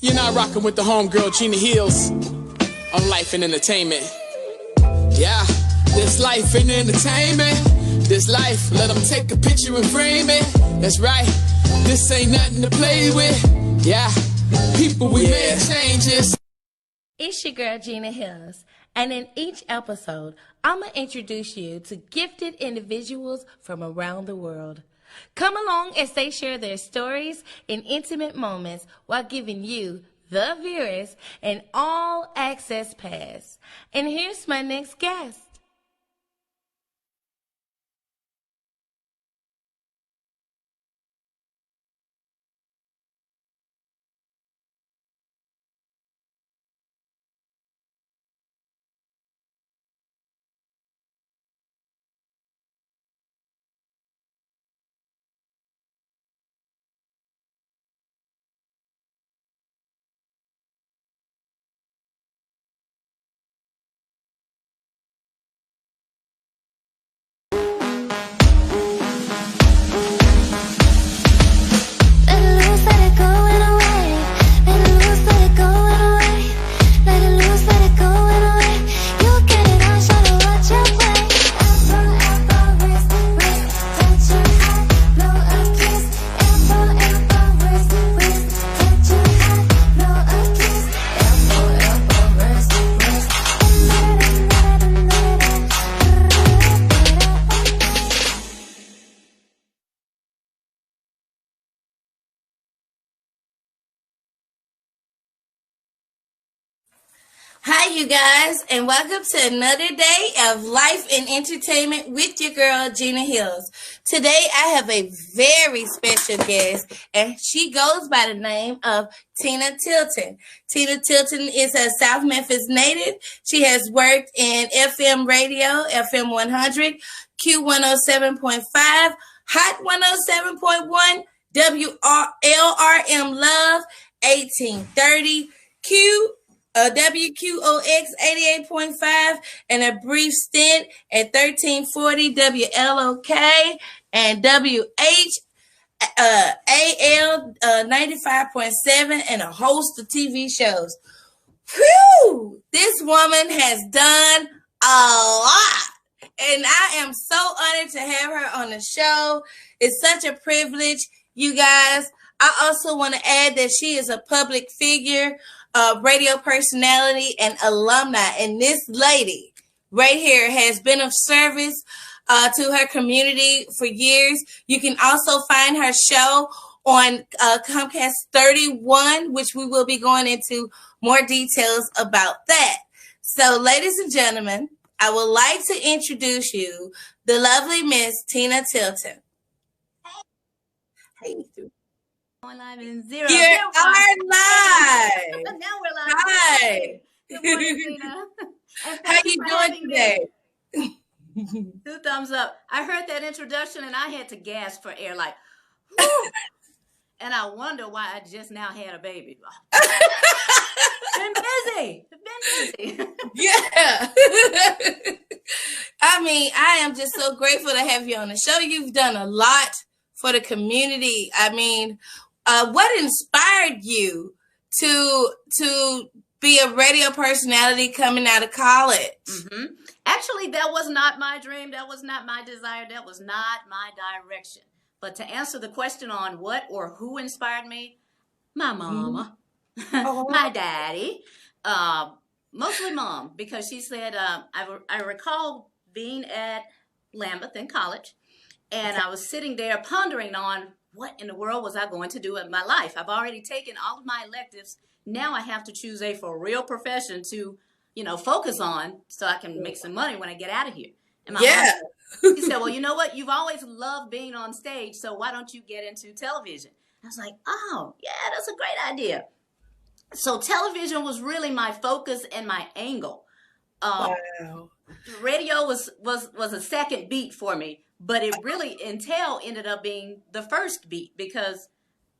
You're not rocking with the homegirl Gena Heelz on Life and Entertainment. Yeah, this life and entertainment. This life, let them take a picture and frame it. That's right, this ain't nothing to play with. Yeah, people, we made changes. It's your girl Gena Heelz, and in each episode, I'm going to introduce you to gifted individuals from around the world. Come along as they share their stories and intimate moments while giving you, the viewers, an all-access pass. And here's my next guest. Hi, you guys, and welcome to another day of Life and Entertainment with your girl, Gena Heelz. Today, I have a very special guest, and she goes by the name of Tina Tilton. Tina Tilton is a South Memphis native. She has worked in FM radio, FM 100, Q107.5, Hot 107.1, WLRM Love, 1830, WQOX 88.5, and a brief stint at 1340 WLOK and WHAL 95.7, and a host of TV shows. Whew! This woman has done a lot, and I am so honored to have her on the show. It's such a privilege, you guys. I also want to add that she is a public figure, radio personality, and alumni. And this lady right here has been of service to her community for years. You can also find her show on Comcast 31, which we will be going into more details about that. So, ladies and gentlemen, I would like to introduce you the lovely Miss Tina Tilton. How you doing? On live in zero. You are live. Now we're live. Hi. Good morning, Gena. How you doing today? 2 thumbs up. I heard that introduction and I had to gasp for air, like, whew. And I wonder why I just now had a baby. Been busy. Yeah. I mean, I am just so grateful to have you on the show. You've done a lot for the community. I mean, what inspired you to be a radio personality coming out of college? Mm-hmm. Actually, that was not my dream. That was not my desire. That was not my direction. But to answer the question on what or who inspired me, my mama, my daddy, mostly mom, because she said, I recall being at Lambeth in college, and I was sitting there pondering on what in the world was I going to do in my life. I've already taken all of my electives. Now I have to choose a for real profession to, focus on so I can make some money when I get out of here. And my mom, she said, well, you know what? You've always loved being on stage, so why don't you get into television? I was like, oh, yeah, that's a great idea. So television was really my focus and my angle. Wow. Radio was a second beat for me. But it really, ended up being the first beat, because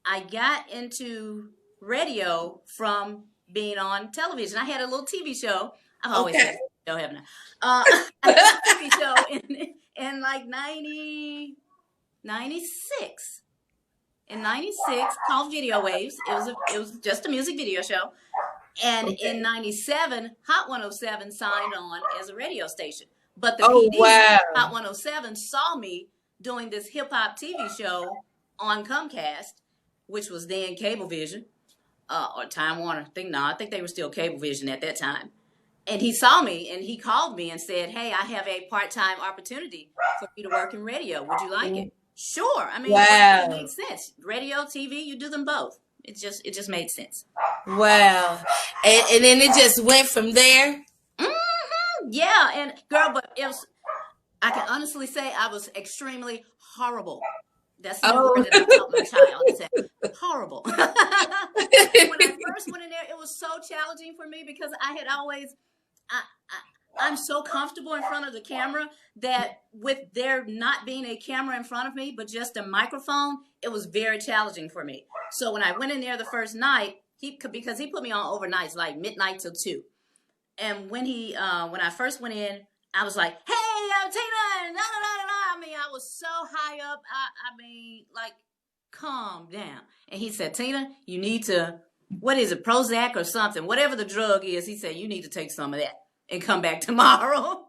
I got into radio from being on television. I had a little TV show. I've always had a show, haven't I? I had a TV show in like 96. in '96 called Video Waves. It was just a music video show. And in '97, Hot 107 signed on as a radio station. But the PD, Hot 107, saw me doing this hip hop TV show on Comcast, which was then Cablevision, or Time Warner. I think they were still Cablevision at that time. And he saw me and he called me and said, "Hey, I have a part-time opportunity for you to work in radio. Would you like it?" Sure. I mean, it makes sense. Radio, TV, you do them both. It just made sense. Wow. And then it just went from there. Mm-hmm. Yeah. And girl, but I can honestly say I was extremely horrible. That's the word that I taught my child to say. Horrible. When I first went in there, it was so challenging for me because I had always, I'm so comfortable in front of the camera that with there not being a camera in front of me, but just a microphone, it was very challenging for me. So when I went in there the first night, because he put me on overnights, like midnight till 2. And when I first went in, I was like, "Hey, I'm Tina." I mean, I was so high up. I mean, like, calm down. And he said, "Tina, you need to, what is it, Prozac or something? Whatever the drug is," he said, "you need to take some of that and come back tomorrow."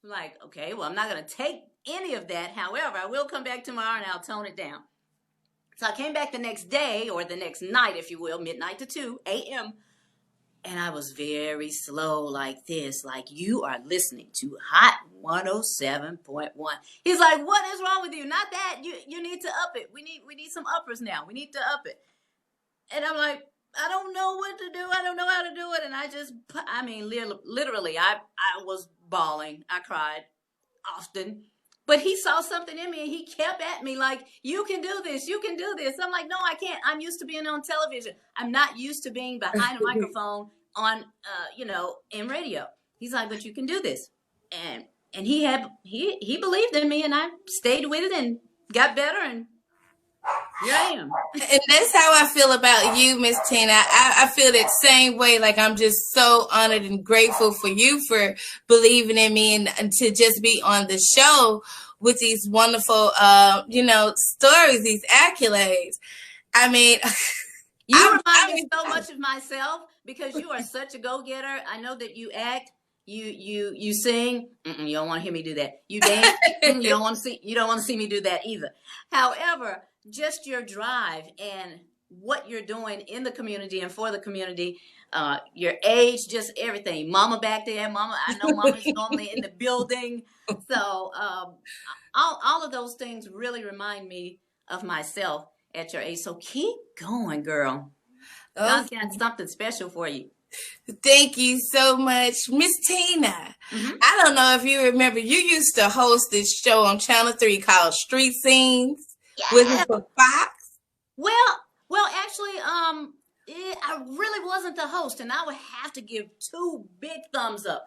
I'm like, okay, well, I'm not going to take any of that. However, I will come back tomorrow and I'll tone it down. So I came back the next day, or the next night, if you will, midnight to 2 a.m., and I was very slow like this, like, "You are listening to Hot 107.1. He's like, "What is wrong with you?" "Not that. You need to up it. We need some uppers now. We need to up it." And I'm like, I don't know what to do. I don't know how to do it. And literally, I was bawling. I cried often. But he saw something in me and he kept at me like, "You can do this. You can do this." I'm like, "No, I can't. I'm used to being on television. I'm not used to being behind a microphone on, in radio." He's like, "But you can do this." And he believed in me, and I stayed with it and got better, and here I am. And that's how I feel about you, Miss Tina. I feel that same way. Like, I'm just so honored and grateful for you for believing in me and to just be on the show with these wonderful, stories, these accolades. I mean, you remind me so much of myself because you are such a go-getter. I know that you act. You sing. You don't want to hear me do that. You dance. You don't want to see me do that either. However, just your drive and what you're doing in the community and for the community, your age, just everything. Mama back there, I know Mama's normally in the building. So all of those things really remind me of myself at your age. So keep going, girl. God's got something special for you. Thank you so much, Miss Tina. Mm-hmm. I don't know if you remember, you used to host this show on Channel 3 called Street Scenes. Yeah. Was it for Fox? Well, actually, I really wasn't the host, and I would have to give 2 big thumbs up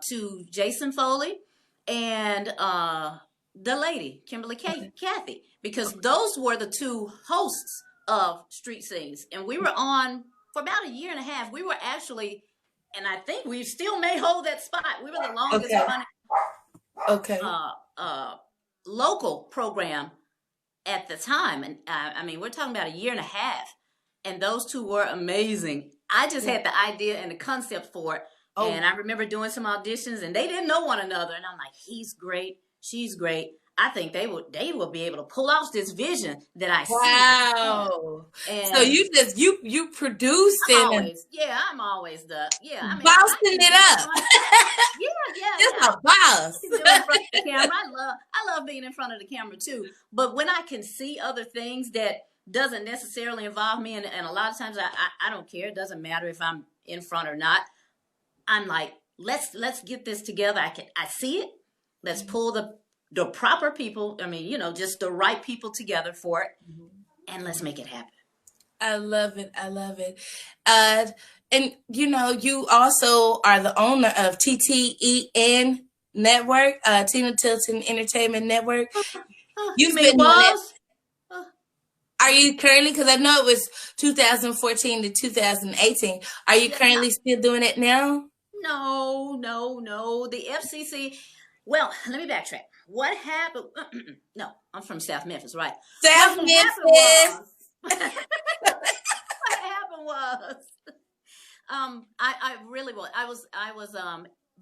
to Jason Foley and the lady, Kimberly Cathy, because those were the 2 hosts of Street Scenes, and we were on for about a year and a half. We were actually, and I think we still may hold that spot. We were the longest running local program at the time. And we're talking about a year and a half. And those 2 were amazing. I just had the idea and the concept for it. Oh. And I remember doing some auditions and they didn't know one another. And I'm like, he's great. She's great. I think they will be able to pull off this vision that I see. Wow. And so you produced it. I'm always bossing it up. Just a boss. I love being in front of the camera too. But when I can see other things that doesn't necessarily involve me, and a lot of times I don't care. It doesn't matter if I'm in front or not. I'm like, let's get this together. I see it. Let's pull the proper people, just the right people together for it, and let's make it happen. I love it. And you also are the owner of TTEN Network, Tina Tilton Entertainment Network. You've been on it. Are you currently, because I know it was 2014 to 2018, are you currently still doing it now? No. The FCC, well, let me backtrack. What happened? No, I'm from South Memphis, right? South Memphis. What happened was, I really was. I was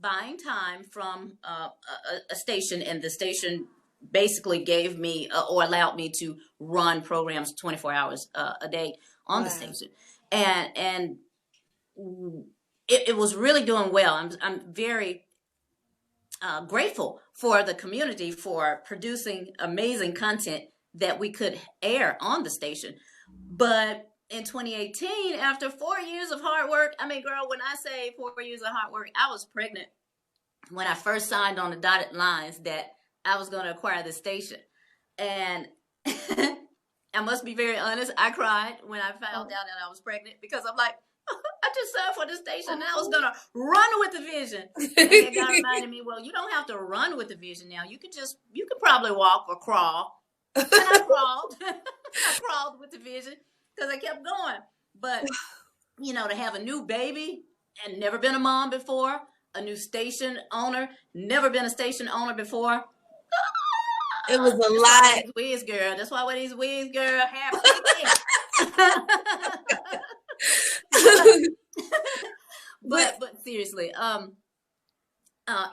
buying time from a station, and the station basically gave me or allowed me to run programs 24 hours a day on the station, and it was really doing well. I'm very grateful for the community for producing amazing content that we could air on the station. But in 2018, after 4 years of hard work, I mean, girl, when I say 4 years of hard work, I was pregnant when I first signed on the dotted lines that I was going to acquire the station. And I must be very honest, I cried when I found out that I was pregnant, because I'm like, I just signed for the station and I was going to run with the vision. And then God reminded me, well, you don't have to run with the vision now. You could probably walk or crawl. And I crawled. I crawled with the vision because I kept going. But, to have a new baby and never been a mom before, a new station owner, never been a station owner before. It was a lot. Wigs, girl. That's why with these wigs, girl, but seriously,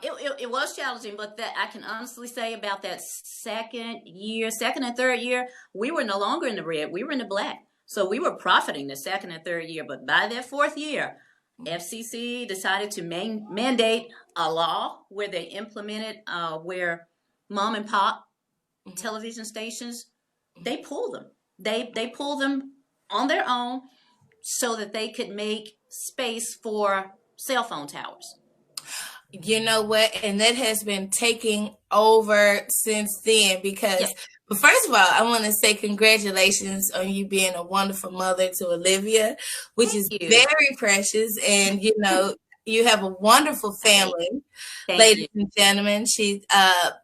it was challenging, but that I can honestly say about that second and third year, we were no longer in the red, we were in the black. So we were profiting the second and third year, but by that fourth year, FCC decided to mandate a law where they implemented where mom and pop television stations, they pull them. They pull them on their own so that they could make space for cell phone towers. You know what? And that has been taking over since then because, but first of all, I want to say congratulations on you being a wonderful mother to Olivia, which is very precious. And, you have a wonderful family, ladies and gentlemen. She's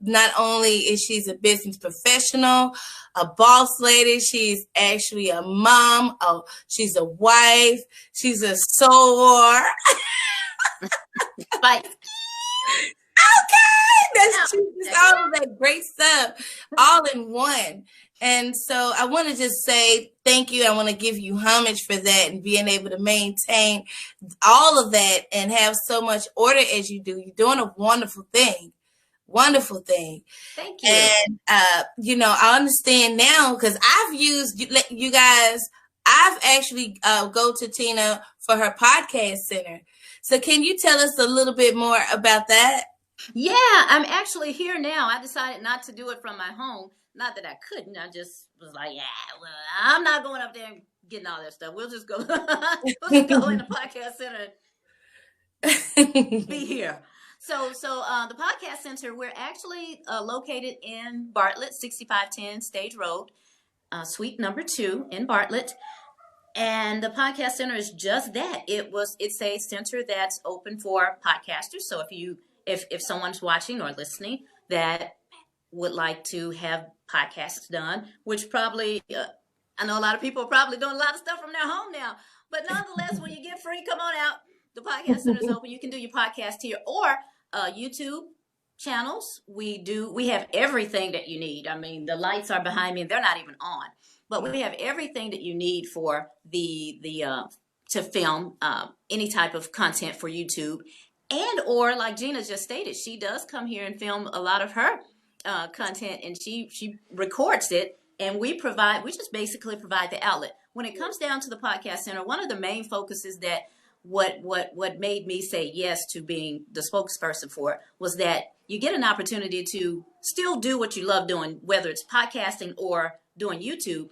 not only is she's a business professional, a boss lady, she's actually a mom. Oh, she's a wife. She's a soror. Right. Okay, that's all of that great stuff, all in one. And so I want to just say thank you. I want to give you homage for that and being able to maintain all of that and have so much order as you do. You're doing a wonderful thing. Wonderful thing. Thank you. And, I understand now because I've used you guys. I've actually go to Tina for her podcast center. So can you tell us a little bit more about that? Yeah, I'm actually here now. I decided not to do it from my home. Not that I couldn't. I just was like, I'm not going up there and getting all that stuff. We'll just go, in the podcast center and be here. So the podcast center, we're actually located in Bartlett, 6510 Stage Road, suite number 2 in Bartlett. And the podcast center is just that. It's a center that's open for podcasters. So if someone's watching or listening that would like to have podcasts done, which probably I know a lot of people are probably doing a lot of stuff from their home now, but nonetheless, when you get free, come on out. The podcast center is open. You can do your podcast here or YouTube channels. We have everything that you need. I mean, the lights are behind me and they're not even on. But we have everything that you need for to film any type of content for YouTube, and or like Gena just stated, she does come here and film a lot of her content, and she records it, and we just basically provide the outlet. When it comes down to the podcast center, one of the main focuses that what made me say yes to being the spokesperson for it was that you get an opportunity to still do what you love doing, whether it's podcasting or doing YouTube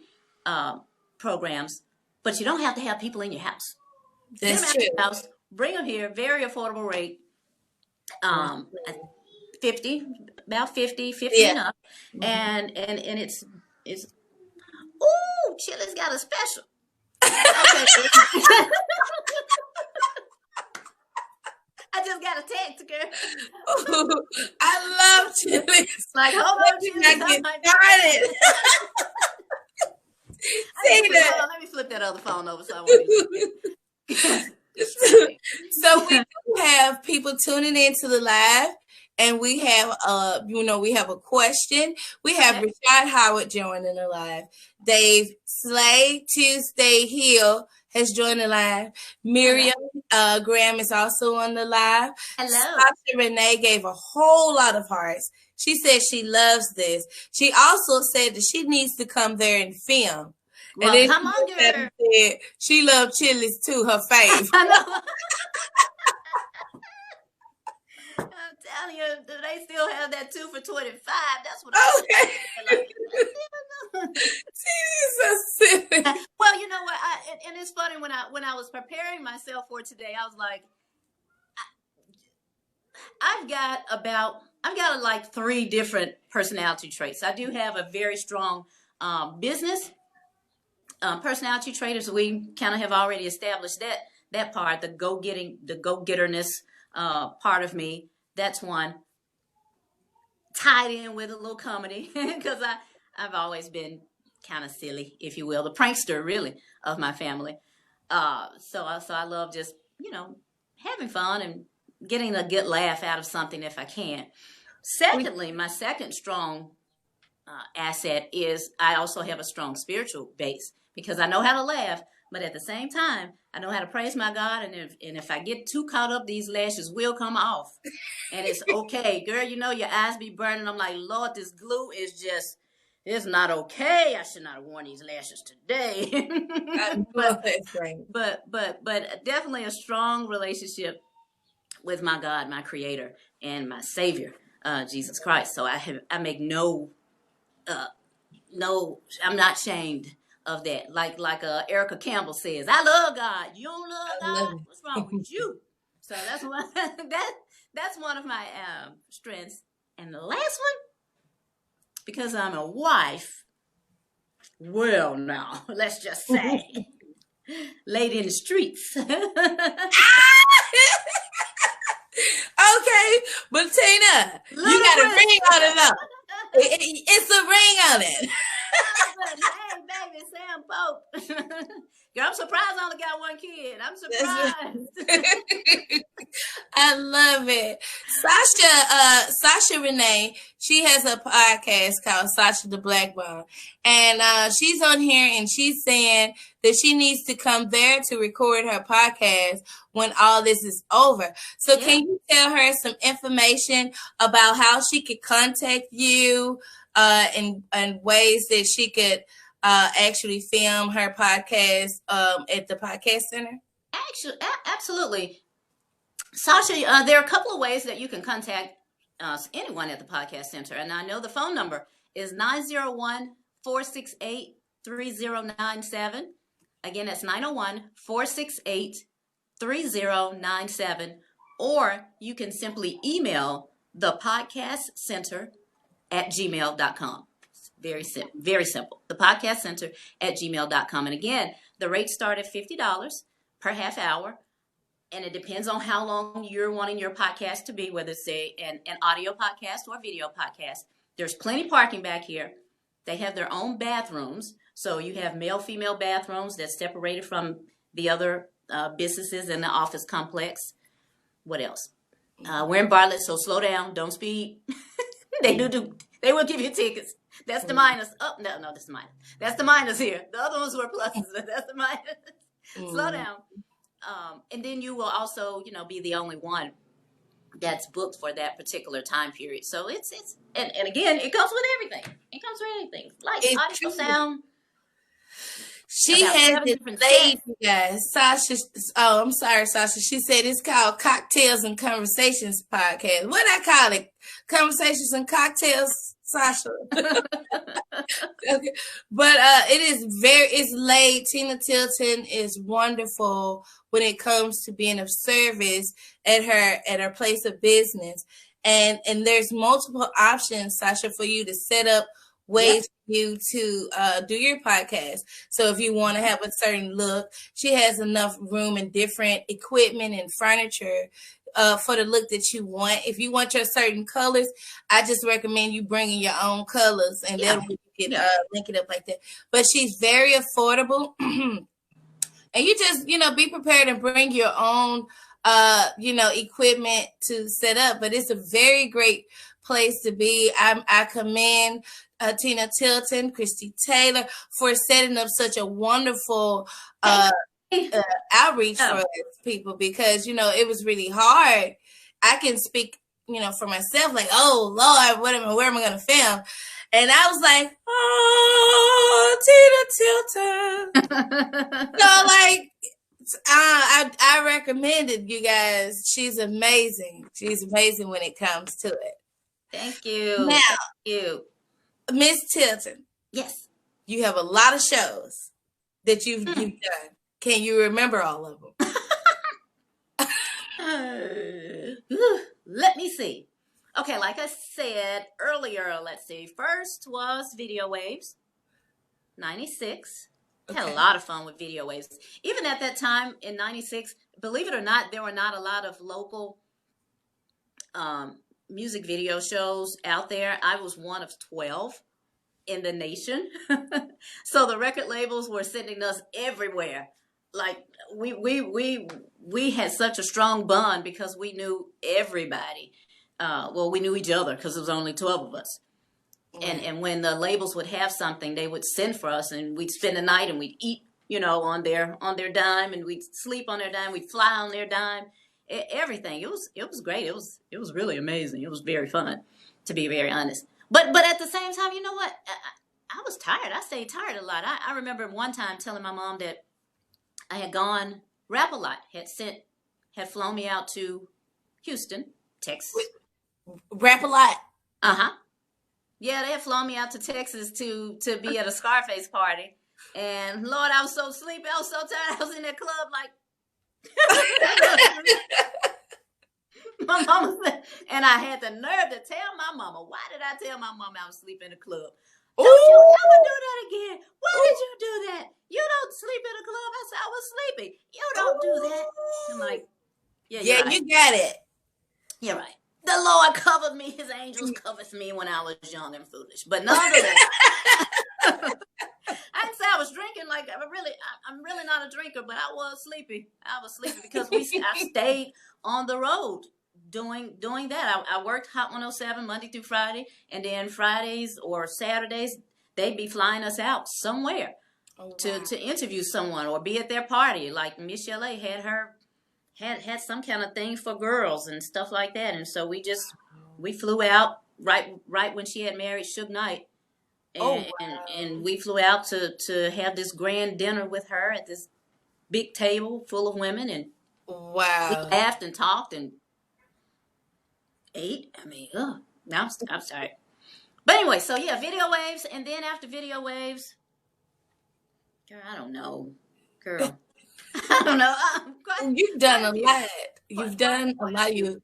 programs, but you don't have to have people in your house. That's true. House, bring them here, very affordable rate, 50 and up, and it's Chili's got a special. Okay. I just got a text, girl. Ooh, I love Chili's. Like, hold on, Chili's. Let me flip that other phone over so I won't. So we do have people tuning into the live, and we have we have a question. We have Rashad Howard joining the live. Dave Slay, Tuesday Hill has joined the live. Miriam Graham is also on the live. Hello. Sasha Renee gave a whole lot of hearts. She said she loves this. She also said that she needs to come there and film. Well, and then come on, girl. Said she loved Chili's too, her fave. I know. I'm telling you, do they still have that 2 for $25? That's what I like. She's so silly. Well, you know what? And it's funny when I was preparing myself for today, I was like, I've got like 3 different personality traits. I do have a very strong business personality trait, as we kind of have already established that part, the go-getterness part of me. That's one. Tied in with a little comedy, because I've always been kind of silly, if you will, the prankster really of my family. So I love just, having fun and getting a good laugh out of something if I can. Secondly, my second strong asset is I also have a strong spiritual base, because I know how to laugh, but at the same time, I know how to praise my God. And if I get too caught up, these lashes will come off. And it's okay. Girl, your eyes be burning. I'm like, Lord, this glue is just, it's not okay. I should not have worn these lashes today. But definitely a strong relationship with my God, my Creator, and my Savior, Jesus Christ. So I make I'm not ashamed of that. Like Erica Campbell says, I love God. You don't love God? What's wrong with you? So that's one. That's one of my strengths. And the last one, because I'm a wife. Well, now let's just say, lady in the streets. Okay, but Tina, you got a ring on it up. It's a ring on it. Hey, baby, Sam Pope. Girl, I'm surprised I only got one kid. I'm surprised. I love it. Sasha Renee, she has a podcast called Sasha the Black Bomb. And she's on here and she's saying that she needs to come there to record her podcast when all this is over. So Can you tell her some information about how she could contact you and ways that she could actually film her podcast at the podcast center? Actually, absolutely. Sasha, there are a couple of ways that you can contact anyone at the podcast center. And I know the phone number is 901-468-3097. Again, that's 901-468-3097. Or you can simply email thepodcastcenter@gmail.com. Very simple. Thepodcastcenter@gmail.com. And again, the rates start at $50 per half hour. And it depends on how long you're wanting your podcast to be, whether it's an audio podcast or a video podcast. There's plenty parking back here. They have their own bathrooms. So you have male, female bathrooms that's separated from the other businesses in the office complex. What else? We're in Bartlett, so slow down. Don't speed. They will give you tickets. That's the minus. Oh, no, that's the minus. That's the minus here. The other ones were pluses. That's the minus. Slow down. And then you will also, be the only one that's booked for that particular time period. So and again, it comes with everything. It comes with anything. Like audio, sound. She has it laid, you guys. Sasha, I'm sorry, Sasha. She said it's called Cocktails and Conversations Podcast. What I call it? Conversations and Cocktails, Sasha. Okay. But it's laid. Tina Tilton is wonderful when it comes to being of service at her place of business. And there's multiple options, Sasha, for you to set up ways for you to do your podcast. So if you want to have a certain look, she has enough room and different equipment and furniture for the look that you want. If you want your certain colors, I just recommend you bringing your own colors, and then you can link it up like that. But she's very affordable. And you just, be prepared and bring your own equipment to set up, but it's a very great place to be. I commend Tina Tilton, Christy Taylor for setting up such a wonderful outreach for people, because it was really hard. I can speak for myself, like, oh Lord, where am I going to film? And I was like, oh, Tina Tilton. I recommend it, you guys. She's amazing. She's amazing when it comes to it. Thank you. Now, thank you, Miss Tilton. Yes. You have a lot of shows that you've done. Can you remember all of them? Let me see. Okay, like I said earlier, let's see. First was Video Waves, 96. Okay. Had a lot of fun with Video Waves. Even at that time in 96, believe it or not, there were not a lot of local music video shows out there. I was one of 12 in the nation. So the record labels were sending us everywhere. Like we had such a strong bond because we knew everybody. We knew each other because there was only 12 of us. And when the labels would have something, they would send for us, and we'd spend the night, and we'd eat, on their dime, and we'd sleep on their dime, we'd fly on their dime, everything. It was great. It was really amazing. It was very fun, to be very honest. But at the same time, you know what? I was tired. I stayed tired a lot. I remember one time telling my mom that I had gone Rap-A-Lot, had flown me out to Houston, Texas. Rap-A-Lot. Uh-huh. Yeah, they had flown me out to Texas to be at a Scarface party. And Lord, I was so sleepy. I was so tired. I was in that club like my mama said, and I had the nerve to tell my mama. Why did I tell my mama I was sleeping in the club? Don't you ever do that again. Why did you do that? You don't sleep in the club. I said, I was sleeping. You don't do that. I'm like, yeah, right. You got it. You're right. The Lord covered me. His angels covered me when I was young and foolish. But nonetheless, I didn't say I was drinking. Like, I'm really not a drinker, but I was sleepy. Because I stayed on the road doing that. I worked Hot 107 Monday through Friday, and then Fridays or Saturdays, they'd be flying us out somewhere to interview someone or be at their party. Like Miss Chalet had some kind of thing for girls and stuff like that, and so we flew out right when she had married Suge Knight, and we flew out to have this grand dinner with her at this big table full of women, and we laughed and talked and ate. I mean, now I'm sorry, but anyway, so yeah, Video Waves, and then after Video Waves, girl, I don't know. I don't know. You've done a lot. You've done a lot. You've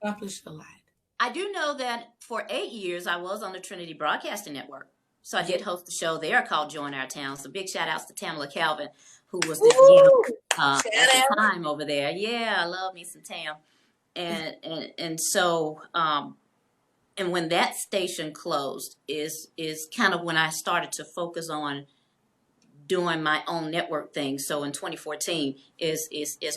accomplished a lot. I do know that for 8 years, I was on the Trinity Broadcasting Network. So I did host a show there called Join Our Town. So big shout outs to Tamala Calvin, who was the at the time over there. Yeah, I love me some Tam. And so and when that station closed is kind of when I started to focus on doing my own network thing. So in 2014 is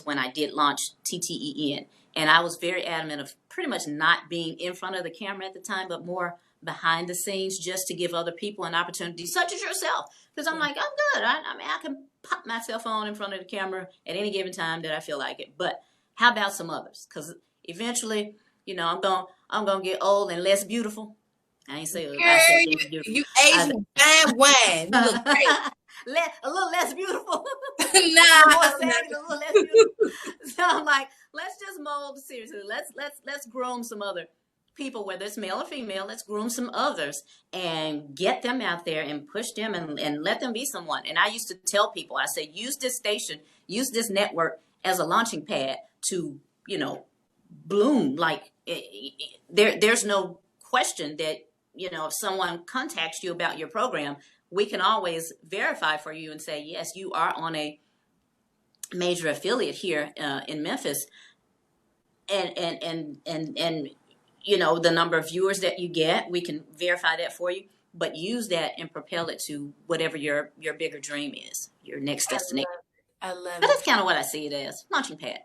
when I did launch TTEN. And I was very adamant of pretty much not being in front of the camera at the time, but more behind the scenes, just to give other people an opportunity, such as yourself. Because I'm like, I'm good. I mean, I can pop my cell phone in front of the camera at any given time that I feel like it. But how about some others? Because eventually, I'm gonna get old and less beautiful. I ain't say beautiful. You Asian fine wine. You look great. A little less beautiful. Nah, a little less beautiful. So I'm like, let's just mold seriously. Let's groom some other people, whether it's male or female. Let's groom some others and get them out there and push them and let them be someone. And I used to tell people, I said, use this station, use this network as a launching pad to, bloom. Like there's no question that, if someone contacts you about your program, we can always verify for you and say, yes, you are on a major affiliate here in Memphis. And the number of viewers that you get, we can verify that for you, but use that and propel it to whatever your bigger dream is, your next destination. I love it. But that's kind of what I see it as, launching pad.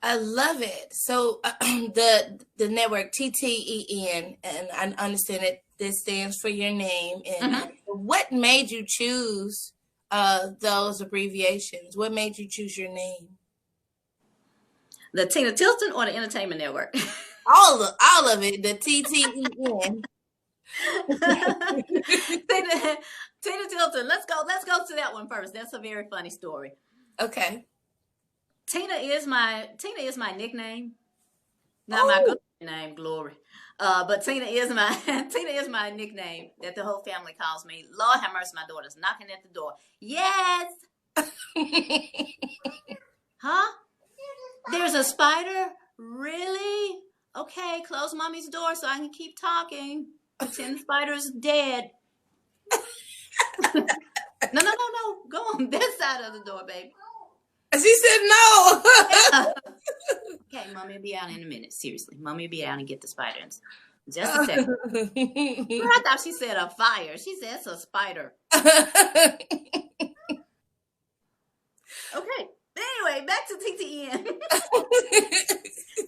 I love it. So the network TTEN, and I understand that this stands for your name. And Mm-hmm. what made you choose those abbreviations? What made you choose your name? The Tina Tilton or the Entertainment Network? All of it. The TTEN. Tina Tilton. Let's go to that one first. That's a very funny story. Okay. Tina is my nickname, not my good name, Glory. But Tina is my nickname that the whole family calls me. Lord have mercy, my daughter's knocking at the door. Yes. Huh? There's a spider? Really? Okay, close mommy's door so I can keep talking. Pretend the spider's dead. No. Go on this side of the door, baby. She said no. Okay, mommy will be out in a minute. Seriously, mommy will be out and get the spiders. Just a second. I thought she said a fire. She said it's a spider. Okay. Anyway, back to TTN.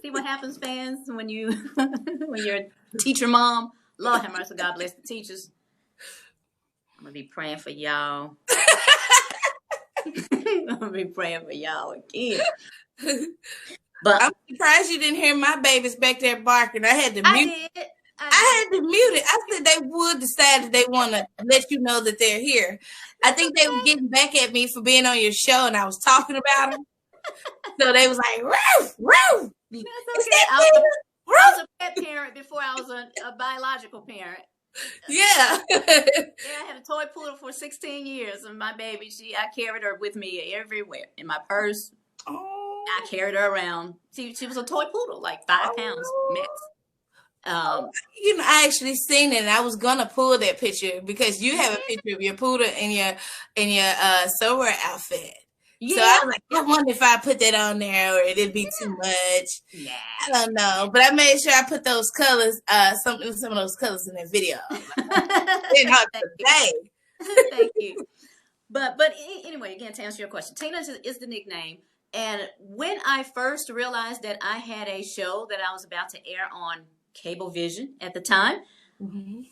See what happens, fans, when you're a teacher mom. Lord have mercy, God bless the teachers. I'm gonna be praying for y'all. I'm gonna be praying for y'all again. But I'm surprised you didn't hear my babies back there barking. I had to mute. I had to mute it. I said they would decide that they want to let you know that they're here. I think they were getting back at me for being on your show, and I was talking about them. So they was like, "Roof, roof." That's okay. I was a pet parent before I was a biological parent. Yeah. Yeah, I had a toy poodle for 16 years, and my baby, I carried her with me everywhere in my purse. Oh. I carried her around. She was a toy poodle, like 5 pounds max. I actually seen it, and I was gonna pull that picture because you have a picture of your poodle in your sower outfit. Yeah. So I was like, I wonder if I put that on there or it'd be too much. Yeah. I don't know, but I made sure I put those colors, some of those colors in the video. Thank you. But anyway, again, to answer your question, Tina is the nickname. And when I first realized that I had a show that I was about to air on Cablevision at the time, I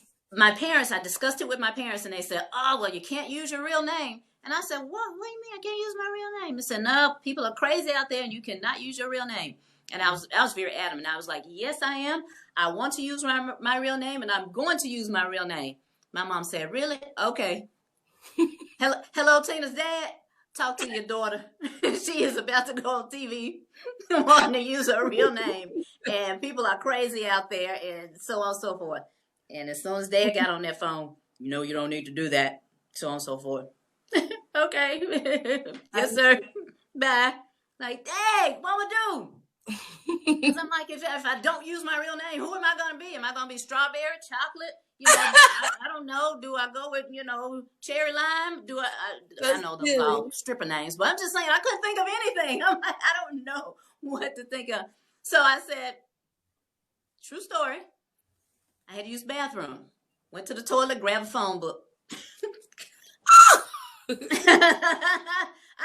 discussed it with my parents, and they said, "Oh, well, you can't use your real name." And I said, what do you mean I can't use my real name? They said, "No, people are crazy out there, and you cannot use your real name." And I was very adamant. I was like, "Yes, I am. I want to use my real name, and I'm going to use my real name." My mom said, "Really? Okay." Hello, Tina's dad. Talk to your daughter. She is about to go on TV wanting to use her real name. And people are crazy out there, and so on and so forth. And as soon as dad got on that phone, you don't need to do that. So on and so forth. Okay. Yes, sir. Bye. Like, dang, what would do? Because I'm like, if I don't use my real name, who am I going to be? Am I going to be strawberry, chocolate? I don't know. Do I go with, cherry lime? I know those are all stripper names, but I'm just saying I couldn't think of anything. I'm like, I don't know what to think of. So I said, true story. I had to use the bathroom. Went to the toilet, grabbed a phone book. I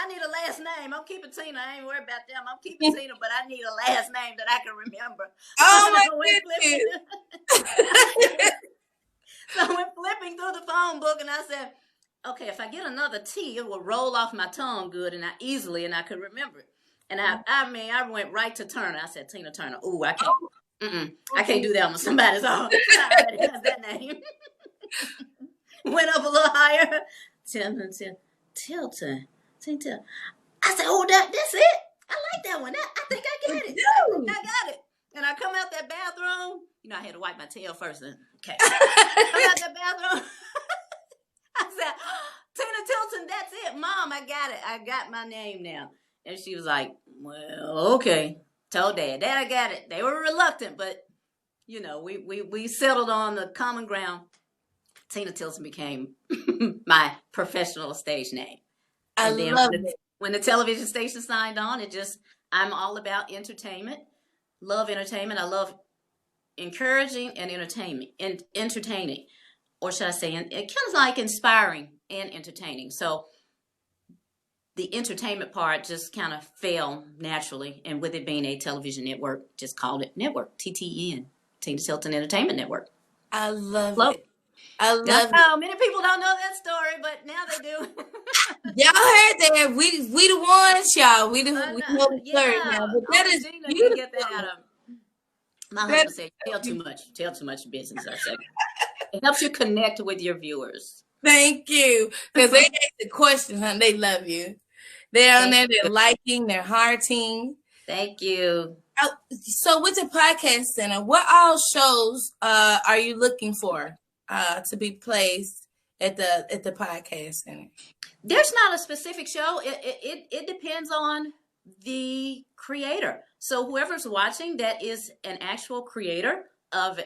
need a last name. I'm keeping Tina. I ain't worried about them. I'm keeping Tina, but I need a last name that I can remember. Oh, my goodness. So I went flipping through the phone book, and I said, okay, if I get another T, it will roll off my tongue good and I could remember it. And I went right to Turner. I said, Tina Turner. Ooh, I can't. I can't do that on somebody's own. I already has that name. Went up a little higher. Tilton. I said, oh, that's it. I like that one. I think I got it. I got it. And I come out that bathroom. I had to wipe my tail first. Okay. Come out that bathroom. I said, Tina Tilton, that's it. Mom, I got it. I got my name now. And she was like, well, okay. Told Dad, I got it. They were reluctant, but, we settled on the common ground. Tina Tilton became my professional stage name. I love it. When the television station signed on, I'm all about entertainment. Love entertainment. I love encouraging and entertaining, or should I say, it kind of like inspiring and entertaining. So the entertainment part just kind of fell naturally. And with it being a television network, just called it network, TTN, Tina Tilton Entertainment Network. I love Hello? it. I love it. Many people don't know that story, but now they do. Y'all heard that? We the ones, y'all. We know the story now. But that is Gena beautiful. can get that out of. My husband said, "You tell too much. You tell too much business." I said, "It helps you connect with your viewers." Thank you. Because they ask the questions, honey. They love you. They're on there. They're liking. They're hearting. Thank you. So with the podcast center, what all shows are you looking for to be placed at the podcast center? There's not a specific show. It depends on the creator. So whoever's watching that is an actual creator of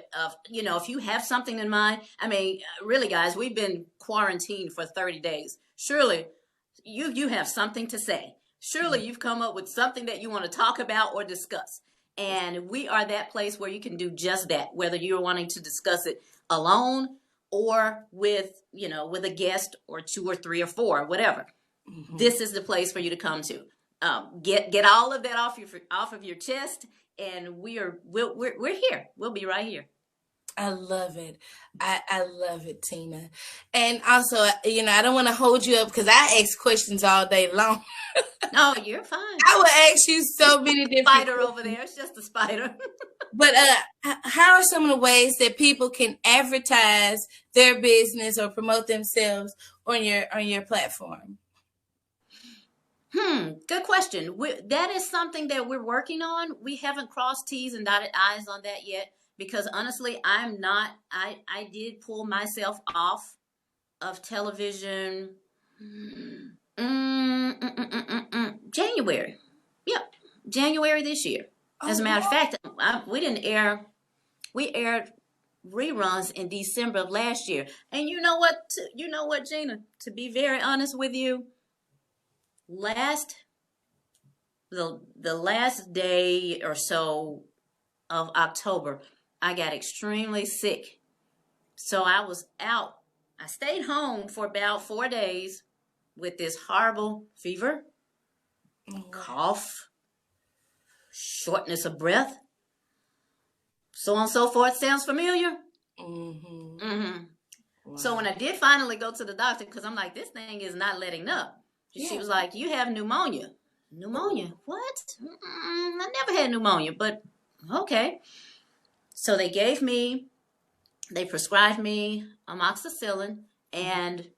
if you have something in mind. I mean, really, guys, we've been quarantined for 30 days. Surely you have something to say. Surely you've come up with something that you want to talk about or discuss. And we are that place where you can do just that, whether you're wanting to discuss it alone or with a guest or 2 or 3 or 4, whatever. Mm-hmm. This is the place for you to come to. Get all of that off of your chest, and we're here. We'll be right here. I love it. I love it, Tina. And also, I don't want to hold you up because I ask questions all day long. No, you're fine. I will ask you so many different spider over there. It's just a spider. But how are some of the ways that people can advertise their business or promote themselves on your platform? Good question. That is something that we're working on. We haven't crossed T's and dotted I's on that yet because honestly, I'm not. I did pull myself off of television. January. Yep, January this year. As a matter of fact, we didn't air. We aired reruns in December of last year. And you know what, Gena? To be very honest with you, the last day or so of October, I got extremely sick. So I was out. I stayed home for about 4 days with this horrible fever, cough, shortness of breath, so on and so forth. Sounds familiar? Mm-hmm. Mm-hmm. Wow. So when I did finally go to the doctor, because I'm like, this thing is not letting up. She was like, you have pneumonia. Pneumonia? What? I never had pneumonia, but okay. So they prescribed me amoxicillin and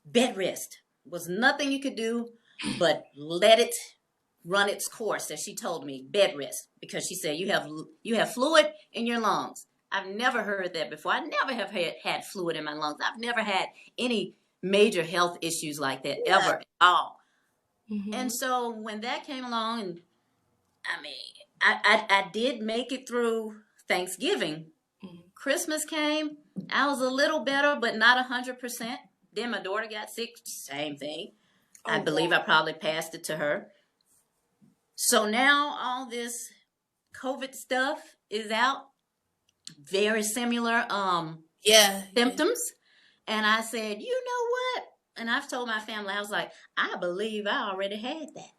bed rest. Was nothing you could do but let it run its course, as she told me, bed rest, because she said you have fluid in your lungs. I've never heard that before. I never have had fluid in my lungs. I've never had any major health issues like that ever at all. Mm-hmm. And so when that came along, and I mean, I did make it through Thanksgiving. Mm-hmm. Christmas came. I was a little better, but not 100%. Then my daughter got sick. Same thing. I believe I probably passed it to her. So now all this COVID stuff is out. Very similar symptoms. And I said, you know what? And I've told my family, I was like, I believe I already had that.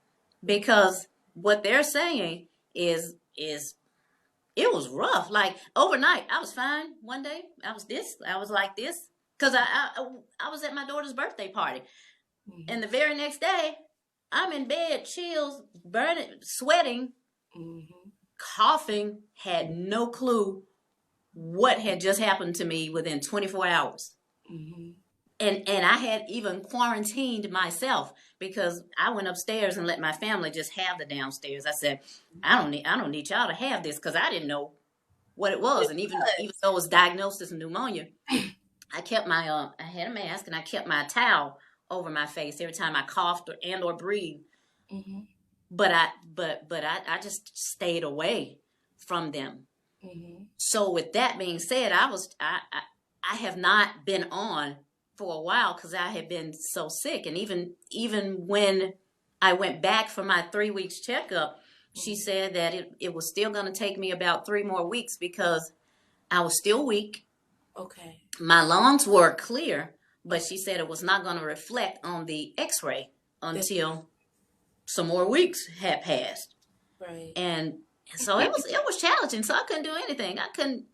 Because what they're saying is it was rough. Like overnight, I was fine. One day, I was like this. Because I was at my daughter's birthday party. Mm-hmm. And the very next day, I'm in bed, chills, burning, sweating, mm-hmm. coughing, had no clue what had just happened to me within 24 hours. Mm-hmm. And I had even quarantined myself because I went upstairs and let my family just have the downstairs. I said, I don't need y'all to have this because I didn't know what it was. And even though it was diagnosed as pneumonia, I kept I had a mask and I kept my towel over my face every time I coughed or breathed. Mm-hmm. But I just stayed away from them. Mm-hmm. So with that being said, I have not been on for a while because I had been so sick. And even when I went back for my 3 weeks checkup, she said that it was still going to take me about 3 more weeks because I was still weak. Okay. My lungs were clear, but she said it was not going to reflect on the x-ray until some more weeks had passed. Right. And so it was challenging. So I couldn't do anything. I couldn't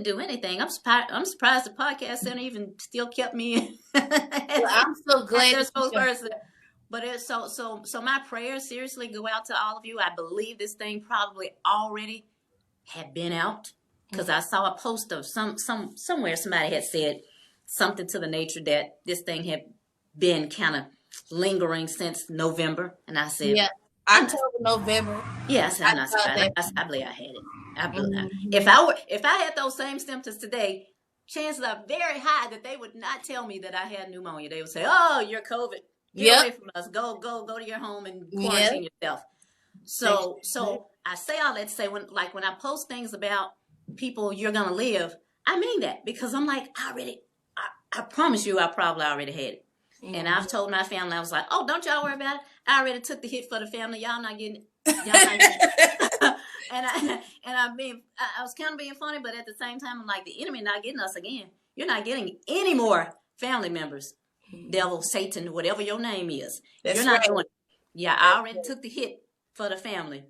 do anything. I'm surprised the podcast center even still kept me. Well, I'm so glad. But it's so my prayers seriously go out to all of you. I believe this thing probably already had been out, because I saw a post of somewhere somebody had said something to the nature that this thing had been kind of lingering since November, and I said, yeah, October, November. Yes, I'm not surprised. I believe I had it. If I had those same symptoms today, chances are very high that they would not tell me that I had pneumonia. They would say, "Oh, you're COVID. Get away from us. Go to your home and quarantine yourself." So I say all that to say, when I post things about people you're gonna live, I mean that, because I'm like, I promise you, I probably already had it. Mm-hmm. And I've told my family, I was like, "Oh, don't y'all worry about it. I already took the hit for the family. Y'all not getting it." And I was kind of being funny, but at the same time, I'm like, the enemy not getting us again. You're not getting any more family members. Devil, Satan, whatever your name is. You're not doing it. Yeah, I already took the hit for the family.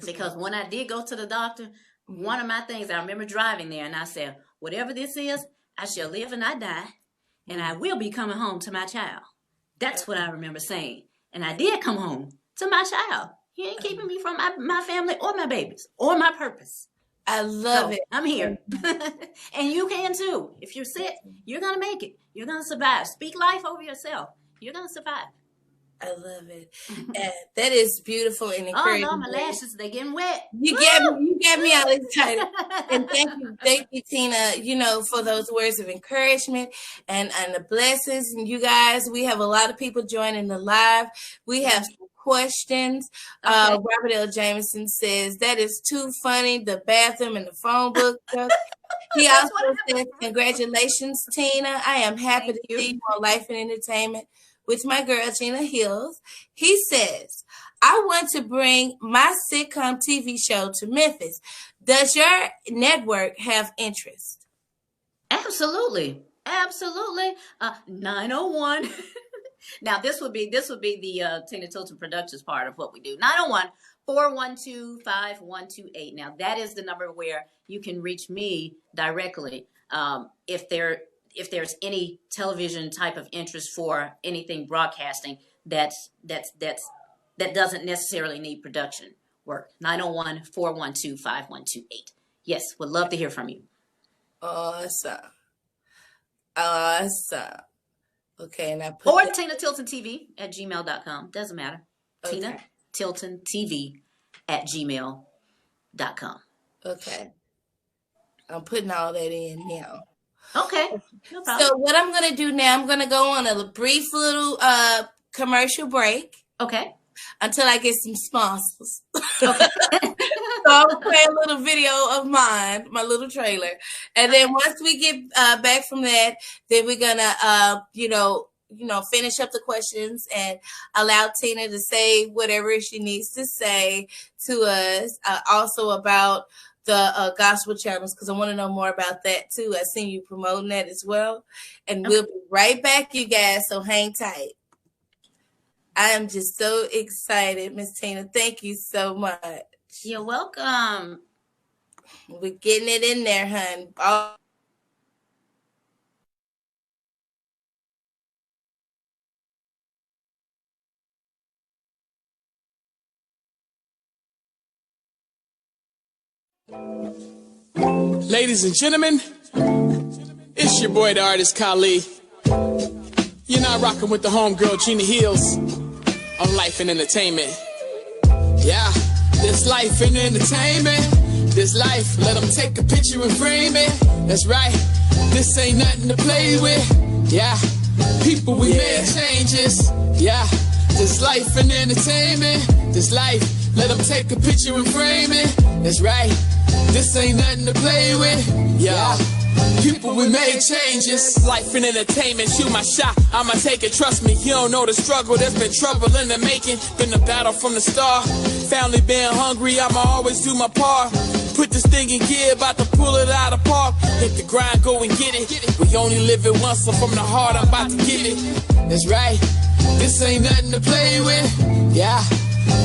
Because when I did go to the doctor, one of my things, I remember driving there and I said, whatever this is, I shall live and not die, and I will be coming home to my child. That's what I remember saying. And I did come home to my child. He ain't keeping me from my family or my babies or my purpose. I love it. I'm here. And you can too. If you're sick, you're going to make it. You're going to survive. Speak life over yourself. You're going to survive. I love it. And that is beautiful and encouraging. Oh, no, my lashes, they're getting wet. You get me all excited. And thank you, Tina, for those words of encouragement and the blessings. And you guys, we have a lot of people joining the live. We have some questions. Okay. Robert L. Jameson says, that is too funny, the bathroom and the phone book. He also says, congratulations, Tina. I am happy to see you on Life and Entertainment with my girl, Gena Heelz. He says, I want to bring my sitcom TV show to Memphis. Does your network have interest? Absolutely. 901. Now, this would be the Tina Tilton Productions part of what we do. 901-412-5128. Now, that is the number where you can reach me directly. If there's any television type of interest for anything broadcasting that doesn't necessarily need production work. 901-412-5128. Yes, would love to hear from you. Awesome. Okay, and or Tina Tilton TV at gmail.com. Doesn't matter. Okay. Tina Tilton TV at gmail.com. Okay. I'm putting all that in now. Okay. No problem. So what I'm going to do now, I'm going to go on a brief little commercial break. Okay. Until I get some sponsors. Okay. So I'll play a little video of mine, my little trailer. And then once we get back from that, then we're going to, finish up the questions and allow Tina to say whatever she needs to say to us. Also about the gospel challenge, because I want to know more about that too. I've seen you promoting that as well. And we'll be right back, you guys, so hang tight. I am just so excited, Miss Tina. Thank you so much. You're welcome. We're getting it in there, hun. Ladies and gentlemen, it's your boy, the artist Kali. You're not rocking with the homegirl, Gena Heelz, on Life and Entertainment. Yeah, this life and entertainment. This life, let them take a picture and frame it. That's right, this ain't nothing to play with. Yeah, people, we made changes. Yeah, this life and entertainment. This life, let them take a picture and frame it. That's right, this ain't nothing to play with. Yeah. People, we made changes. Life and entertainment, shoot my shot, I'ma take it, trust me. You don't know the struggle, there's been trouble in the making. Been a battle from the start. Family been hungry, I'ma always do my part. Put this thing in gear, about to pull it out of park. Hit the grind, go and get it. We only live it once, so from the heart I'm about to give it. That's right, This ain't nothing to play with. Yeah,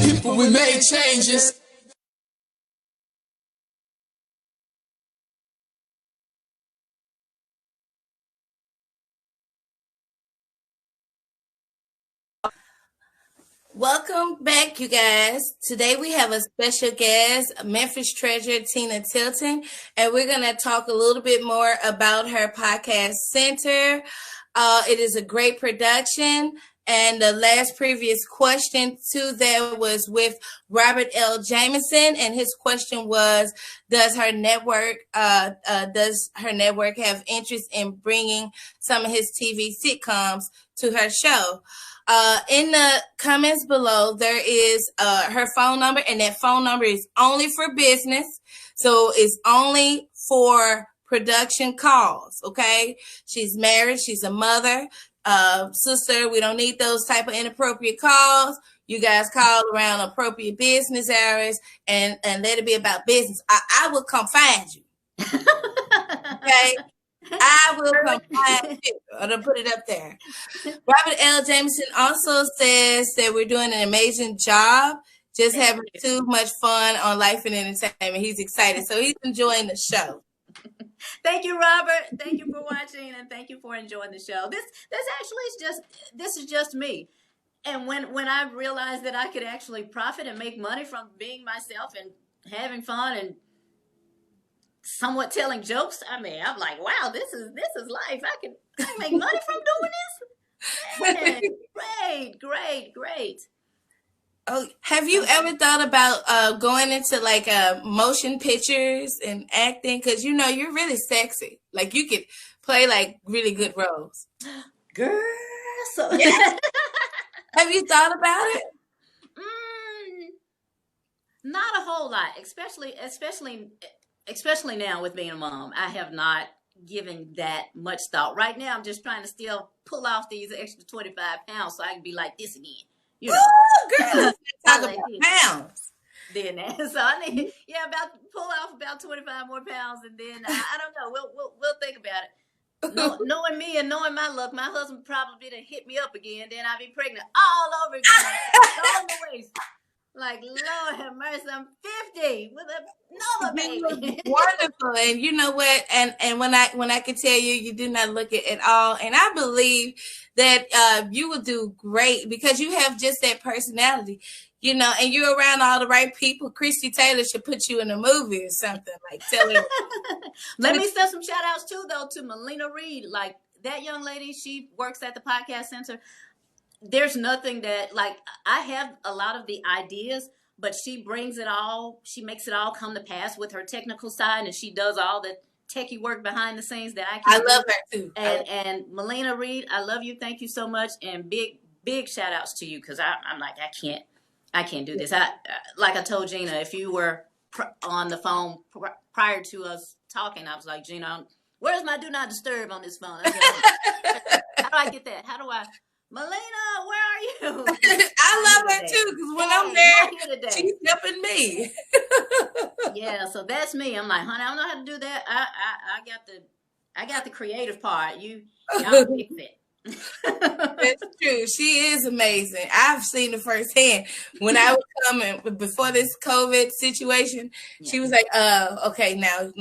people, we made changes. Welcome back, you guys. Today we have a special guest, Memphis Treasure Tina Tilton, and we're going to talk a little bit more about her podcast center. It is a great production. And the last previous question to that was with Robert L. Jameson, and his question was, does her network have interest in bringing some of his TV sitcoms to her show? In the comments below, there is her phone number, and that phone number is only for business. So it's only for production calls, okay? She's married. She's a mother. Sister, we don't need those type of inappropriate calls. You guys call around appropriate business hours and let it be about business. I will come find you. Okay? I will come find you. I'm going to put it up there. Robert L. Jameson also says that we're doing an amazing job, just having too much fun on Life and Entertainment. He's excited. So he's enjoying the show. Thank you, Robert. Thank you for watching, and thank you for enjoying the show. This is just me. And when I realized that I could actually profit and make money from being myself and having fun and somewhat telling jokes, I mean, I'm like, wow, this is life. I can make money from doing this. Man, great. Oh, have you ever thought about going into like motion pictures and acting? Because you're really sexy. Like you could play like really good roles. Girl, so yeah. Have you thought about it? Not a whole lot, especially now with being a mom. I have not given that much thought. Right now, I'm just trying to still pull off these extra 25 pounds so I can be like this again. You know, ooh, girl, talk about pounds. Then so I need, pull off about 25 more pounds, and then I don't know. We'll think about it. Knowing me and knowing my luck, my husband probably didn't hit me up again. Then I'd be pregnant all over again, all the waist. Like, Lord have mercy, I'm 50 with another baby. Wonderful. And you know what? And when I can tell you do not look it at all. And I believe that you will do great because you have just that personality, and you're around all the right people. Christy Taylor should put you in a movie or something. Like, tell her. Let me send some shout outs too, though, to Melina Reed. Like, that young lady, she works at the Podcast Center. There's nothing that, like, I have a lot of the ideas, but she brings it all. She makes it all come to pass with her technical side, and she does all the techie work behind the scenes that I can. I love her too. And Melina Reed, I love you. Thank you so much, and big shout outs to you because I'm like, I can't do this. Like I told Gena, if you were on the phone prior to us talking, I was like, Gena, where's my do not disturb on this phone? How do I get that? How do I? Melina, where are you? I love her too, because when I'm there, she's helping me. Yeah, so that's me. I'm like, honey, I don't know how to do that. I got the creative part. Y'all fix it. That's true. She is amazing. I've seen it firsthand. When I was coming before this COVID situation, she was like, okay, now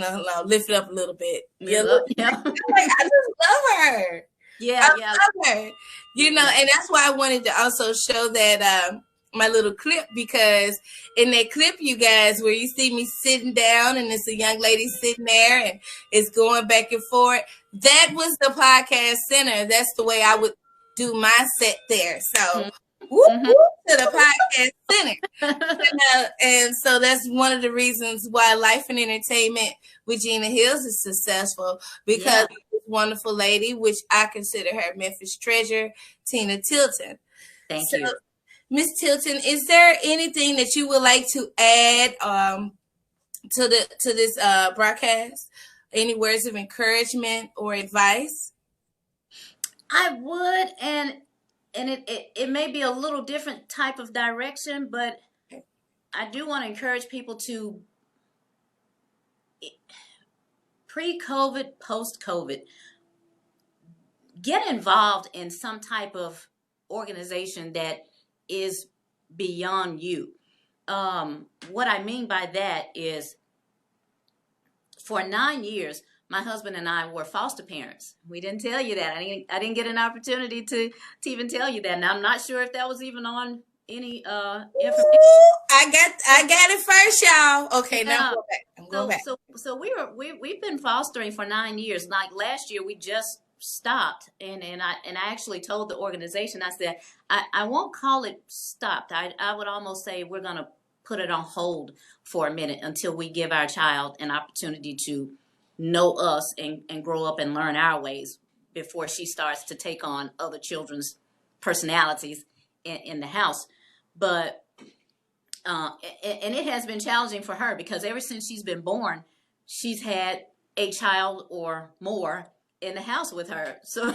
lift it up a little bit. Yeah. Like, I just love her. Yeah, I love her. And that's why I wanted to also show that my little clip, because in that clip, you guys, where you see me sitting down and it's a young lady sitting there and it's going back and forth, that was the Podcast Center. That's the way I would do my set there. So whoop, whoop to the Podcast Center. And so that's one of the reasons why Life and Entertainment with Gena Heelz is successful, because this wonderful lady, which I consider her Memphis Treasure, Tina Tilton. Thank you. Miss Tilton, is there anything that you would like to add to this broadcast? Any words of encouragement or advice? I would, and it may be a little different type of direction, but I do want to encourage people to, post-COVID, get involved in some type of organization that is beyond you. What I mean by that is, for 9 years, my husband and I were foster parents. We didn't tell you that. I didn't get an opportunity to even tell you that. And I'm not sure if that was even on any information. Ooh, I got it first, y'all. Okay, now I'm going back. So we've been fostering for 9 years. Like last year, we just stopped, and I actually told the organization, I said, I won't call it stopped. I would almost say we're gonna put it on hold for a minute until we give our child an opportunity to know us and grow up and learn our ways before she starts to take on other children's personalities in the house. But and it has been challenging for her, because ever since she's been born, she's had a child or more in the house with her. So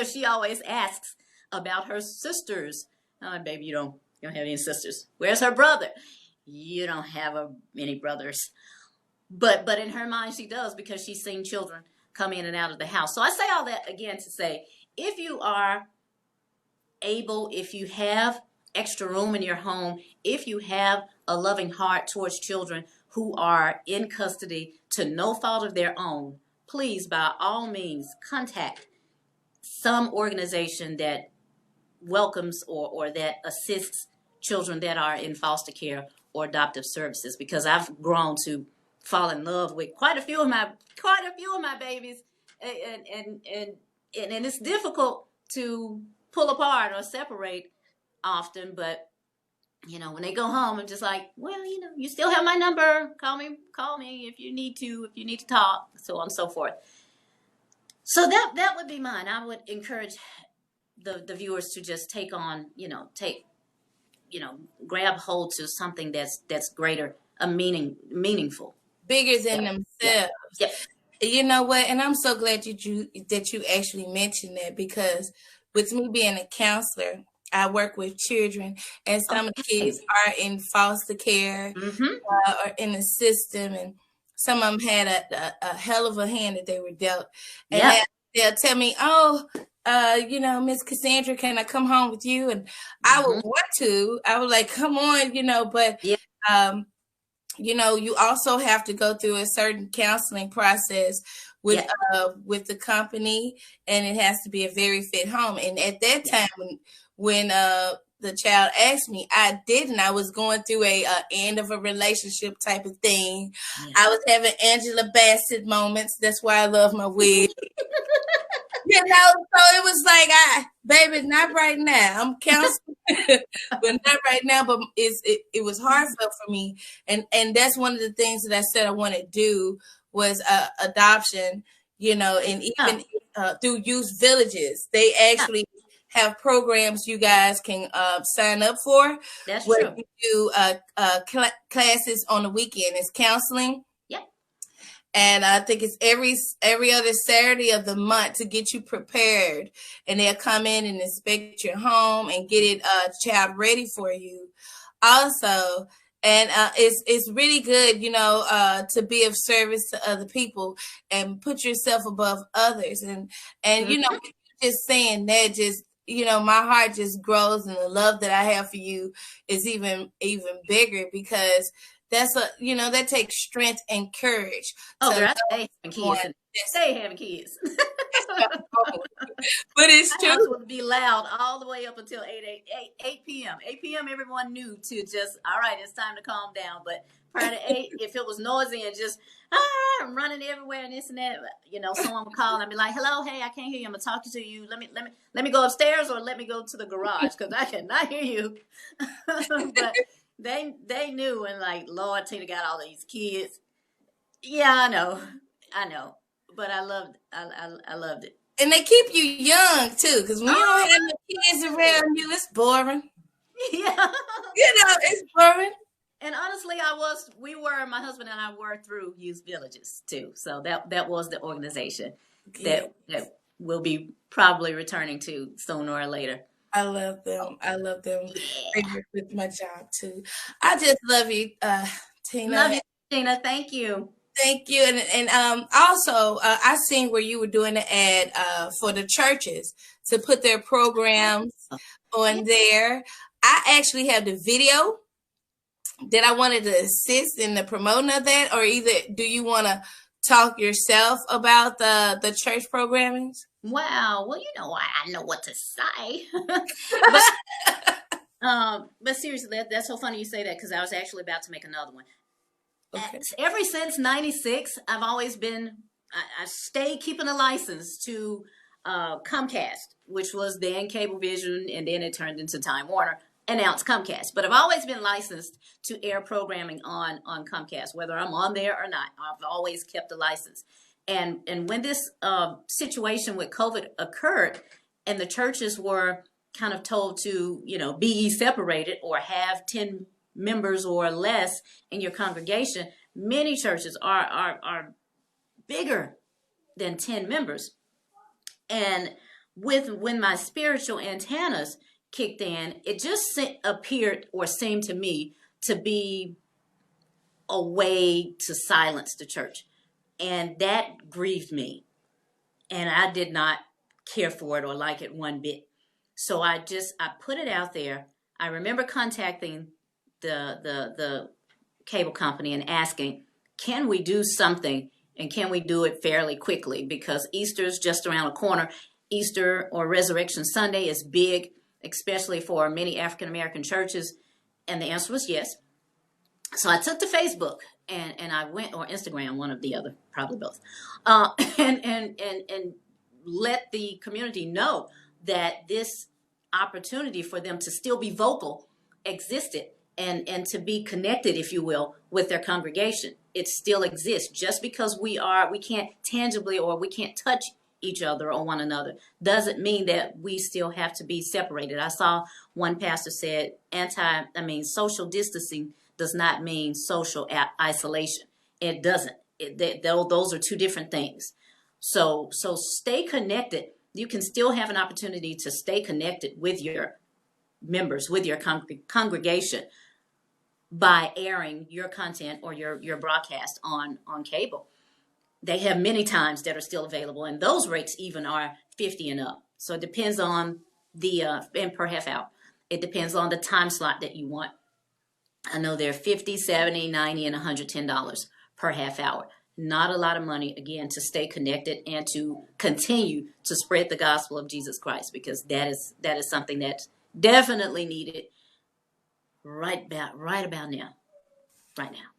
she always asks about her sisters. Oh, baby, you don't have any sisters. Where's her brother? You don't have any brothers. But in her mind, she does, because she's seen children come in and out of the house. So I say all that again to say, if you are able, if you have extra room in your home, if you have a loving heart towards children who are in custody to no fault of their own, please, by all means, contact some organization that welcomes or that assists children that are in foster care or adoptive services, because I've grown to fall in love with quite a few of my babies, and it's difficult to pull apart or separate often. But when they go home, I'm just like, well, you still have my number. Call me if you need to talk, so on and so forth. So that would be mine. I would encourage the viewers to just take on, grab hold to something that's greater, meaningful, bigger than themselves. Yep. You know what? And I'm so glad that you actually mentioned that, because with me being a counselor, I work with children, and some of the kids are in foster care or in the system, and some of them had a hell of a hand that they were dealt. And they'll tell me, Miss Cassandra, can I come home with you? And I would want to. I was like, come on, but you also have to go through a certain counseling process with the company, and it has to be a very fit home. And at that time, when the child asked me, I didn't. I was going through a end of a relationship type of thing. Yeah. I was having Angela Bassett moments. That's why I love my wig. So it was like, baby, not right now. I'm counseling, but not right now. But it was hard for me, and that's one of the things that I said I want to do was adoption. And even through youth villages, they actually have programs you guys can sign up for. That's true. You do classes on the weekend. It's counseling. And I think it's every other Saturday of the month to get you prepared. And they'll come in and inspect your home and get it child ready for you also. And it's really good, to be of service to other people and put yourself above others. And just saying that, just, my heart just grows, and the love that I have for you is even bigger, because that's that takes strength and courage. Oh, girl, I stay having kids. But it's true. My house would be loud all the way up until 8 p.m. 8 p.m. everyone knew to just, all right, it's time to calm down. But prior to 8, if it was noisy and just, I'm running everywhere and this and that, someone would call and I'd be like, hello, hey, I can't hear you. I'm gonna talk to you. Let me go upstairs, or let me go to the garage, because I cannot hear you. But they knew, and like, Lord, Tina got all these kids. Yeah, I know, but I loved it. And they keep you young too, because when you don't have no kids around you, it's boring. Yeah, it's boring. And honestly, my husband and I were through youth villages too. So that was the organization that we'll be probably returning to sooner or later. I love them. With my job too. I just love you, Tina. Love you, Gena. Thank you. Thank you. And also, I seen where you were doing the ad for the churches to put their programs on there. I actually have the video that I wanted to assist in the promoting of that, or either do you want to talk yourself about the church programmings? Wow. Well, I know what to say. But seriously, that's so funny you say that, because I was actually about to make another one. Okay. Ever since '96, I've always been, I stayed keeping a license to Comcast, which was then Cablevision, and then it turned into Time Warner, and now it's Comcast. But I've always been licensed to air programming on Comcast, whether I'm on there or not. I've always kept a license. And when this situation with COVID occurred, and the churches were kind of told to, be separated or have 10 members or less in your congregation, many churches are bigger than 10 members. And when my spiritual antennas kicked in, it just appeared or seemed to me to be a way to silence the church. And that grieved me. And I did not care for it or like it one bit. So I put it out there. I remember contacting the cable company and asking, can we do something, and can we do it fairly quickly? Because Easter's just around the corner. Easter or Resurrection Sunday is big, especially for many African-American churches. And the answer was yes. So I took to Facebook and I went, or Instagram, one of the other, probably both, and let the community know that this opportunity for them to still be vocal existed, and to be connected, if you will, with their congregation. It still exists. Just because we can't tangibly, or we can't touch each other or one another, doesn't mean that we still have to be separated. I saw one pastor said social distancing does not mean social isolation. It doesn't. Those are two different things. So stay connected. You can still have an opportunity to stay connected with your members, with your congregation, by airing your content or your broadcast on cable. They have many times that are still available, and those rates even are 50 and up. So it depends on and per half hour. It depends on the time slot that you want. I know they're $50, $70, $90, and $110 per half hour. Not a lot of money, again, to stay connected and to continue to spread the gospel of Jesus Christ, because that is something that's definitely needed right about now. Right now.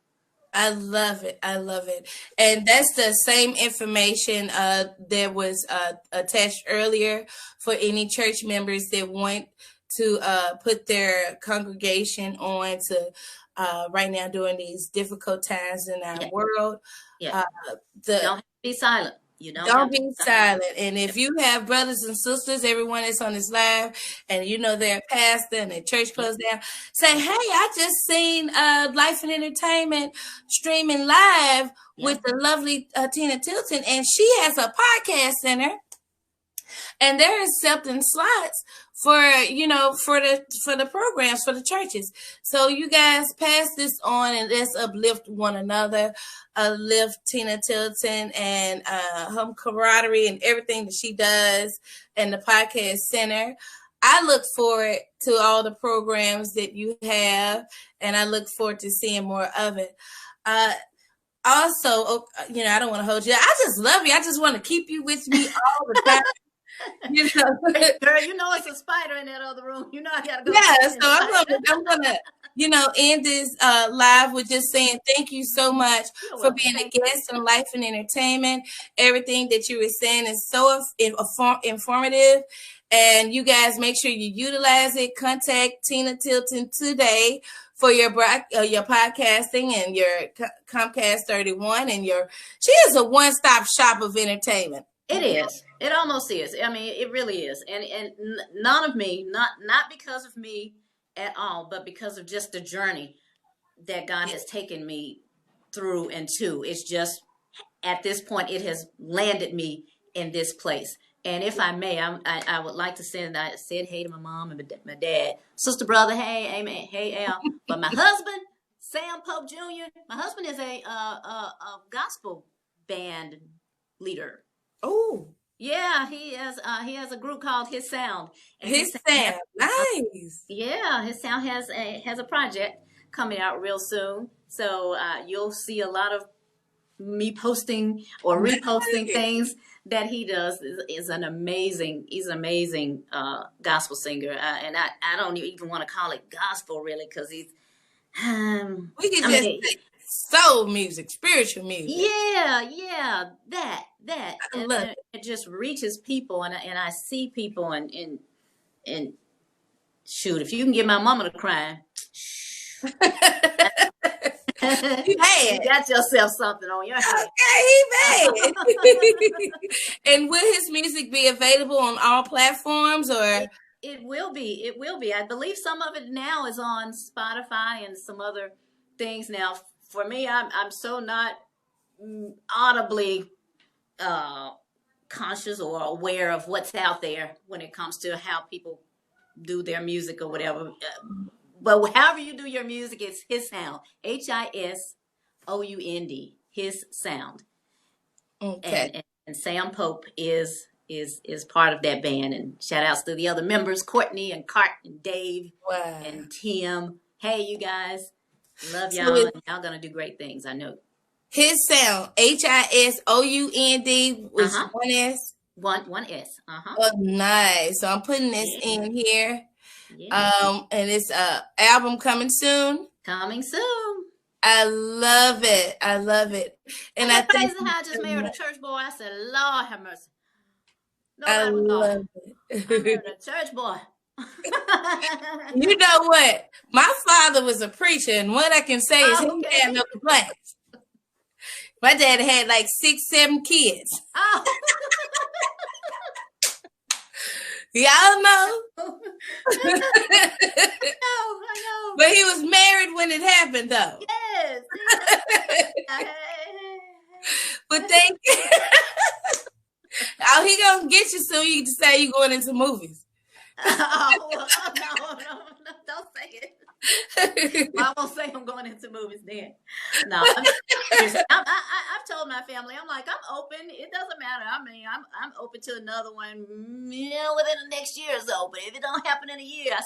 I love it. I love it. And that's the same information that was attached earlier for any church members that want to put their congregation on to right now during these difficult times in our world. Yeah. Don't be silent. You don't be silent. And if you have brothers and sisters, everyone that's on this live, and they're a pastor and their church closed down, say, hey, I just seen Life and Entertainment streaming live with the lovely Tina Tilton, and she has a podcast center, and they're accepting slots for the programs for the churches. So you guys pass this on, and let's uplift one another, uplift Tina Tilton and her camaraderie and everything that she does, and the podcast center. I look forward to all the programs that you have, and I look forward to seeing more of it. Also, I don't want to hold you. I just love you. I just want to keep you with me all the time. Girl, it's a spider in that other room. I gotta go. Yeah, so I'm gonna end this live with just saying thank you so much for being a guest on Life and Entertainment. Everything that you were saying is so informative, and you guys make sure you utilize it. Contact Tina Tilton today for your podcasting and your Comcast 31, and she is a one-stop shop of entertainment. It is. It almost is. I mean, it really is. And none of me, not because of me at all, but because of just the journey that God has taken me through and to. It's just, at this point, it has landed me in this place. And if I may, I would like to I said hey to my mom and my dad, sister, brother, hey, amen, hey, Al. But my husband, Sam Pope Jr. My husband is a gospel band leader. Oh, Yeah, he has a group called His Sound. And his sound, nice. yeah, His Sound has a project coming out real soon. So you'll see a lot of me posting or reposting things that he does. He's an amazing gospel singer. And I don't even want to call it gospel really, because he's We can just say soul music, spiritual music. yeah, that I love it. It just reaches people, and I see people, and shoot, if you can get my mama to cry, you got yourself something on your hands. Okay, he mad. And will his music be available on all platforms, or? It will be. It will be. I believe some of it now is on Spotify and some other things. Now, for me, I'm so not audibly conscious or aware of what's out there when it comes to how people do their music or whatever. But however you do your music, it's His Sound. HISOUND. His Sound. Okay. And Sam Pope is part of that band, and shout outs to the other members, Courtney and Cart and Dave and Tim. Hey, you guys, love y'all, and y'all gonna do great things, I know. His Sound, HISOUND with one S. One S. Oh, nice. So I'm putting this in here. Yeah. And it's album coming soon. Coming soon. I love it. I love it. And I think how I just married a church boy. I said, Lord have mercy. I love it. I married a church boy. You know what? My father was a preacher, and what I can say is he had no complaints. My dad had like 6, 7 kids. Oh. Y'all know. I know. But he was married when it happened, though. Yes. But thank you. Oh, he gonna get you soon. You decide you're going into movies. No, don't say it. I won't say I'm going into movies then. No, I've told my family, I'm like, I'm open. It doesn't matter. I mean, I'm open to another one, within the next year or so. But if it don't happen in a year,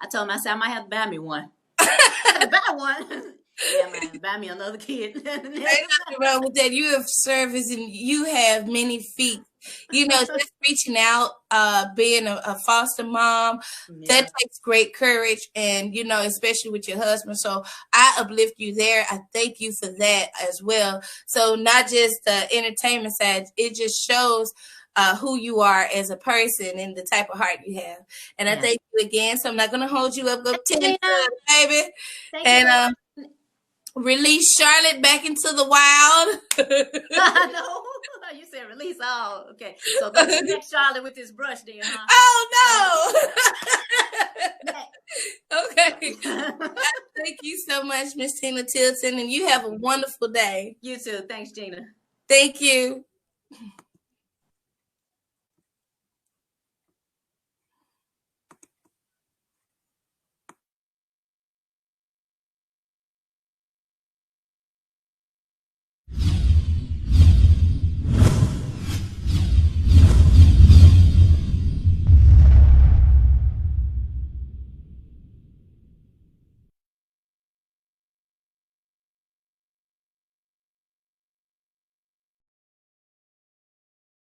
I told myself I might have to buy me one. I have to buy one. Yeah, man, buy me another kid. Ain't nothing wrong with that. You have service and you have many feet. You know, just reaching out, being a foster mom, that takes great courage, and, you know, especially with your husband. So I uplift you there. I thank you for that as well. So not just the entertainment side, it just shows who you are as a person and the type of heart you have. And I thank you again. So I'm not going to hold you up. Go 10, baby. And release Charlotte back into the wild. I know. You said release. Oh, okay. So go to next Charlotte with this brush then, huh? Oh, no. Okay. Thank you so much, Miss Tina Tilton, and you have a wonderful day. You too. Thanks, Gena. Thank you.